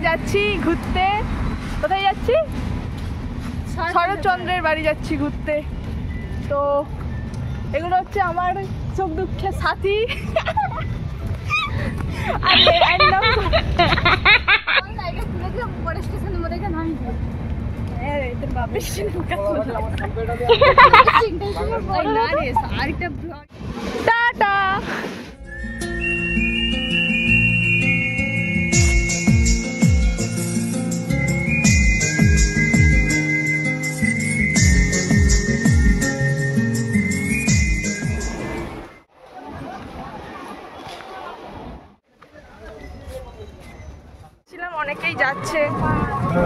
যাচ্ছি ঘুরতে। কোথায় যাচ্ছি? শরৎচন্দ্রের বাড়ি যাচ্ছি ঘুরতে। তো এগুলো হচ্ছে আমার সুখ দুঃখের সাথী। টাটা। অনেকেই যাচ্ছে,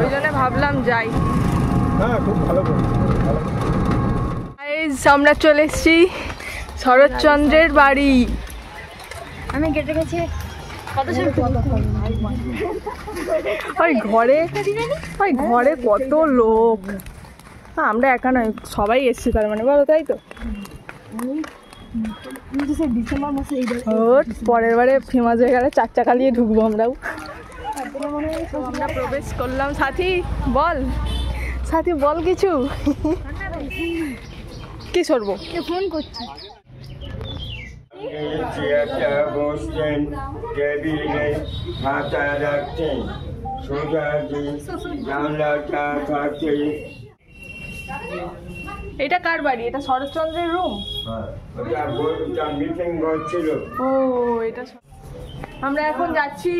ওই জন্য ভাবলাম যাই। আমরা চলে এসেছি শরৎচন্দ্রের বাড়ি। আমি গেটে গেছি ওই ঘরে কত লোক। আমরা একা নয়, সবাই এসছি তার মানে, বলো তাই তো? পরের বারে ফেমাস হয়ে গেলে 4 চাকা নিয়ে ঢুকবো আমরাও। আমরা প্রবেশ করলাম। সাথী বল, সাথী বল কিছু। কি সরবো? ফোন করছি। বসতেন, টেবিলে খাতা রাখতেন, সোজা জানলাটা কাছে। এটা কার বাড়ি? এটা শরৎচন্দ্রের রুম। ওটা মিটিং করছিল। ও এটা। আমরা এখন যাচ্ছি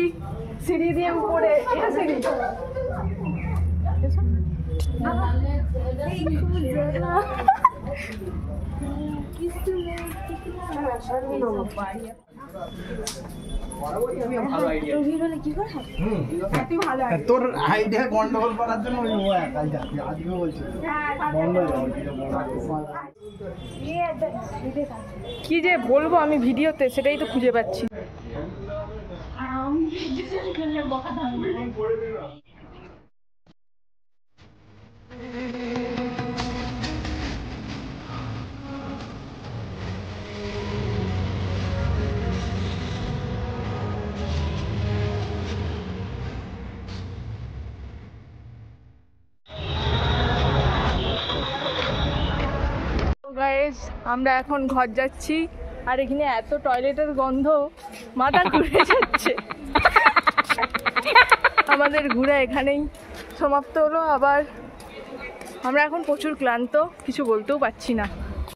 সিঁড়ি দিয়ে উপরে। এটা সিঁড়ি। তোর আইডিয়া গন্ডগোল করার জন্য ও একাই যাচ্ছে, আজকে বলছে কি যে বলবো আমি ভিডিওতে, সেটাই তো খুঁজে পাচ্ছি। গাইস, আমরা এখন ঘর যাচ্ছি। আর এখানে এত টয়লেটের গন্ধ, মাথা ঘুরে যাচ্ছে। আমাদের ঘুরে এখানেই সমাপ্ত হলো। আবার আমরা এখন প্রচুর ক্লান্ত, কিছু বলতেও পারছি না।